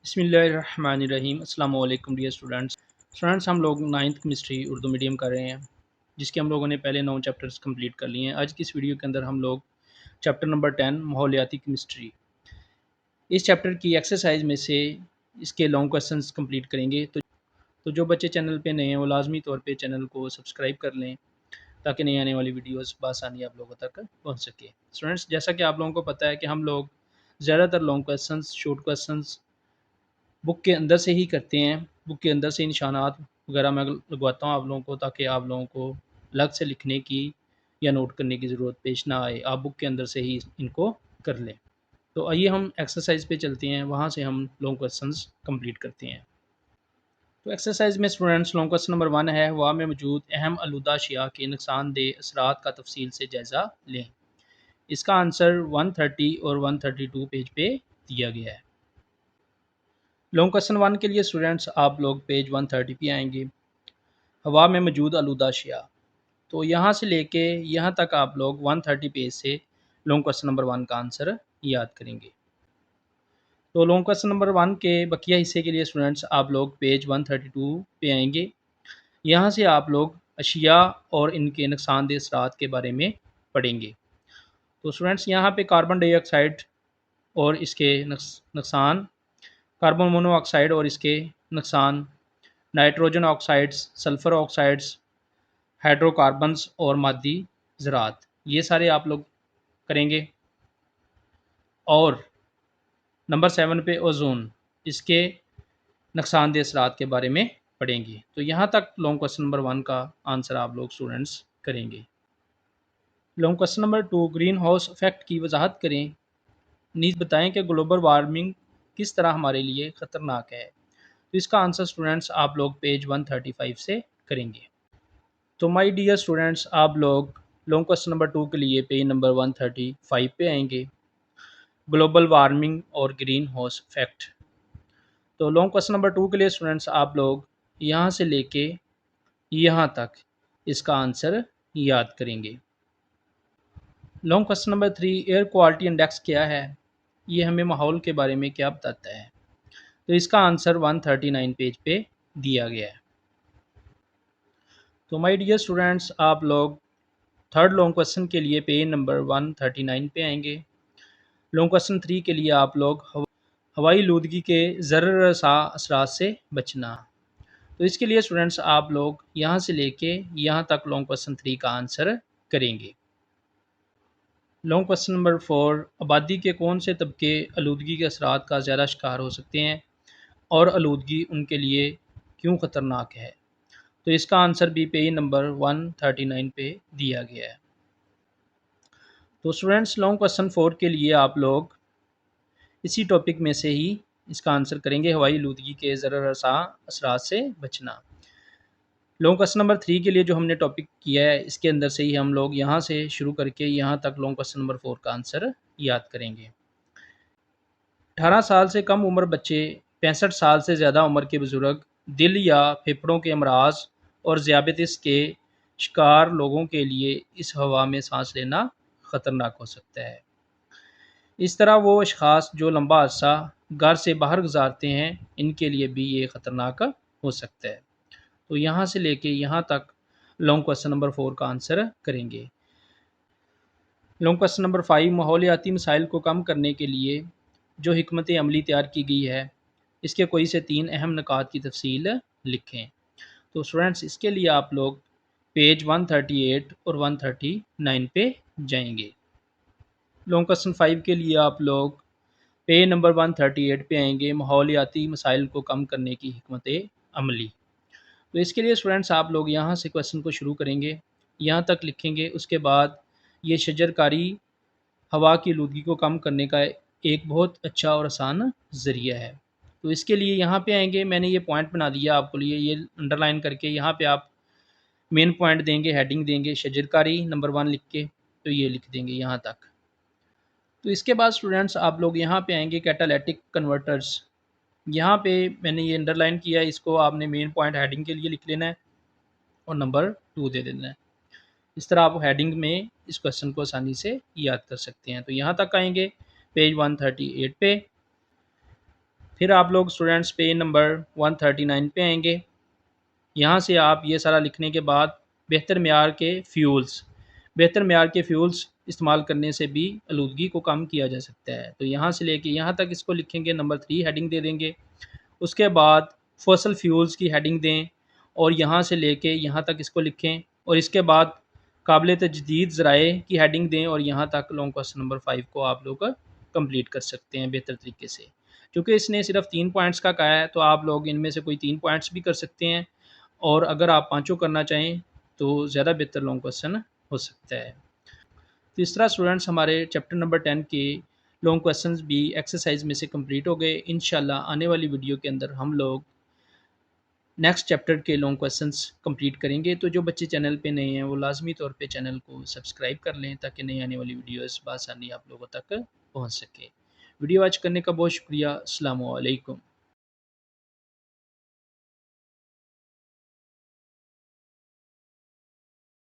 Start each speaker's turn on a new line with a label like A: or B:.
A: बिस्मिल्लाहिर्रहमानिर्रहीम। अस्सलाम वालेकुम डियर स्टूडेंट्स, हम लोग नाइन्थ केमिस्ट्री उर्दू मीडियम कर रहे हैं, जिसके हम लोगों ने पहले 9 चैप्टर्स कंप्लीट कर लिए हैं। आज की इस वीडियो के अंदर हम लोग चैप्टर नंबर 10 माहौलियाती केमिस्ट्री, इस चैप्टर की एक्सरसाइज में से इसके लॉन्ग क्वेश्चंस कंप्लीट करेंगे। तो जो बच्चे चैनल पे नए हैं वो लाजमी तौर पे चैनल को सब्सक्राइब कर लें, ताकि नई आने वाली वीडियोस बआसानी आप लोगों तक पहुँच सके। स्टूडेंट्स, जैसा कि आप लोगों को पता है कि हम लोग ज़्यादातर long questions, short questions book के अंदर से ही करते हैं। बुक के अंदर से निशानात वगैरह मैं लगवाता हूँ आप लोगों को, ताकि आप लोगों को अलग से लिखने की या नोट करने की ज़रूरत पेश ना आए। आप बुक के अंदर से ही इनको कर लें। तो आइए हम एक्सरसाइज पे चलते हैं, वहाँ से हम लॉन्ग क्वेश्चंस कंप्लीट करते हैं। तो एक्सरसाइज में स्टूडेंट्स, लॉन्ग क्वेश्चन नंबर 1 है, हवा में मौजूद अहम आलूदा अशिया के नुकसानदेह असरात का तफसील से जायज़ा लें। इसका आंसर 130 और 132 पेज पे दिया गया है। लॉन्ग क्वेश्चन 1 के लिए स्टूडेंट्स आप लोग पेज 130 पे आएंगे। हवा में मौजूद आलूदा अशिया, तो यहाँ से लेके यहाँ तक आप लोग 130 पेज से लॉन्ग क्वेश्चन नंबर 1 का आंसर याद करेंगे। तो लॉन्ग क्वेश्चन नंबर 1 के बकिया हिस्से के लिए स्टूडेंट्स आप लोग पेज 132 पे आएंगे। यहाँ से आप लोग अशिया और इनके नुकसानदेह असरात के बारे में पढ़ेंगे। तो स्टूडेंट्स, यहाँ पे कार्बन डाइऑक्साइड और इसके नुकसान, कार्बन मोनोऑक्साइड और इसके नुकसान, nitrogen oxides, sulphur oxides, hydrocarbons और मादी ज़रात, ये सारे आप लोग करेंगे। और नंबर 7 पे ओजोन, इसके नुकसानदेह असरात के बारे में पढ़ेंगे। तो यहाँ तक लॉन्ग क्वेश्चन नंबर 1 का आंसर आप लोग स्टूडेंट्स करेंगे। Long question number 2, green house effect की वजाहत करें। नीज बताएं कि ग्लोबल वार्मिंग किस तरह हमारे लिए ख़तरनाक है। तो इसका आंसर स्टूडेंट्स आप लोग पेज 135 से करेंगे। तो माय डियर स्टूडेंट्स, आप लोग लॉन्ग क्वेश्चन नंबर 2 के लिए पेज नंबर 135 पे आएंगे, ग्लोबल वार्मिंग और ग्रीन हाउस इफेक्ट। तो लॉन्ग क्वेश्चन नंबर 2 के लिए स्टूडेंट्स आप लोग यहाँ से लेके यहाँ तक इसका आंसर याद करेंगे। Long question number 3, air quality index क्या है, ये हमें माहौल के बारे में क्या बताता है। तो इसका आंसर 139 पेज पे दिया गया है। तो माय डियर स्टूडेंट्स, आप लोग थर्ड लॉन्ग क्वेश्चन के लिए पेज नंबर 139 पे आएंगे। लॉन्ग क्वेश्चन 3 के लिए आप लोग हवाई आलूदगी के ज़ररसा असरात से बचना। तो इसके लिए स्टूडेंट्स आप लोग यहाँ से लेके यहाँ तक लॉन्ग क्वेश्चन 3 का आंसर करेंगे। लॉन्ग क्वेश्चन नंबर 4, आबादी के कौन से तबके आलूदगी के असरात का ज़्यादा शिकार हो सकते हैं और आलूदगी उनके लिए क्यों ख़तरनाक है। तो इसका आंसर भी पेज नंबर 139 पे दिया गया है। तो स्टूडेंट्स, लॉन्ग क्वेश्चन 4 के लिए आप लोग इसी टॉपिक में से ही इसका आंसर करेंगे, हवाई आलूदगी के ज़ररसा असरात से बचना। लॉन्ग क्वेश्चन नंबर 3 के लिए जो हमने टॉपिक किया है, इसके अंदर से ही हम लोग यहाँ से शुरू करके यहाँ तक लॉन्ग क्वेश्चन नंबर 4 का आंसर याद करेंगे। 18 साल से कम उम्र बच्चे, 65 साल से ज़्यादा उम्र के बुज़ुर्ग, दिल या फेफड़ों के अमराज और ज़ियाबतीस के शिकार लोगों के लिए इस हवा में सांस लेना ख़तरनाक हो सकता है। इस तरह वो अशख़ास जो लंबा अरसा घर से बाहर गुजारते हैं, इनके लिए भी ये ख़तरनाक हो सकता है। तो यहाँ से लेके यहाँ तक लॉन्ग क्वेश्चन नंबर 4 का आंसर करेंगे। लॉन्ग क्वेश्चन नंबर 5, माहौलियाती मसाइल को कम करने के लिए जो हिकमत अमली तैयार की गई है, इसके कोई से 3 अहम निकात की तफसील लिखें। तो स्टूडेंट्स, इसके लिए आप लोग पेज 138 और 139 पे जाएंगे। लॉन्ग क्वेश्चन 5 के लिए आप लोग पेज नंबर 138 पे आएंगे, माहौलियाती मसाइल को कम करने की हिकमत अमली। तो इसके लिए स्टूडेंट्स आप लोग यहाँ से क्वेश्चन को शुरू करेंगे, यहाँ तक लिखेंगे। उसके बाद ये शजरकारी हवा की आलूदगी को कम करने का एक बहुत अच्छा और आसान ज़रिया है। तो इसके लिए यहाँ पे आएंगे, मैंने ये पॉइंट बना दिया आपके लिए, ये अंडरलाइन करके यहाँ पे आप मेन पॉइंट देंगे, हेडिंग देंगे शजरकारी नंबर 1 लिख के, तो ये लिख देंगे यहाँ तक। तो इसके बाद स्टूडेंट्स आप लोग यहाँ पे आएंगे, कैटालिटिक कन्वर्टर्स। यहाँ पे मैंने ये अंडरलाइन किया है, इसको आपने मेन पॉइंट हेडिंग के लिए लिख लेना है और नंबर 2 दे देना है। इस तरह आप हेडिंग में इस क्वेश्चन को आसानी से याद कर सकते हैं। तो यहाँ तक आएंगे पेज 138 पे। फिर आप लोग स्टूडेंट्स पेज नंबर 139 पे आएंगे। यहाँ से आप ये सारा लिखने के बाद बेहतर मेयार के फ्यूल्स, बेहतर मेयार के फ्यूल्स इस्तेमाल करने से भी आलूदगी को कम किया जा सकता है। तो यहाँ से लेके यहाँ तक इसको लिखेंगे, नंबर 3 हेडिंग दे देंगे। उसके बाद फॉसल फ्यूल्स की हेडिंग दें और यहाँ से लेके यहाँ तक इसको लिखें, और इसके बाद काबिल तजदीद ज़राए की हेडिंग दें और यहाँ तक लॉन्ग क्वेश्चन नंबर 5 को आप लोग कंप्लीट कर सकते हैं बेहतर तरीके से। क्योंकि इसने सिर्फ 3 पॉइंट्स का कहा है, तो आप लोग इनमें से कोई 3 पॉइंट्स भी कर सकते हैं, और अगर आप पाँचों करना चाहें तो ज़्यादा बेहतर लॉन्ग क्वेश्चन हो सकता है। तीसरा स्टूडेंट्स, हमारे चैप्टर नंबर 10 के लॉन्ग क्वेश्चंस भी एक्सरसाइज में से कंप्लीट हो गए। इंशाल्लाह आने वाली वीडियो के अंदर हम लोग नेक्स्ट चैप्टर के लॉन्ग क्वेश्चंस कंप्लीट करेंगे। तो जो बच्चे चैनल पे नए हैं वो लाजमी तौर पे चैनल को सब्सक्राइब कर लें ताकि नई आने वाली वीडियोस बआसानी आप लोगों तक पहुंच सके। वीडियो वॉच करने का बहुत शुक्रिया। अस्सलामु अलैकुम।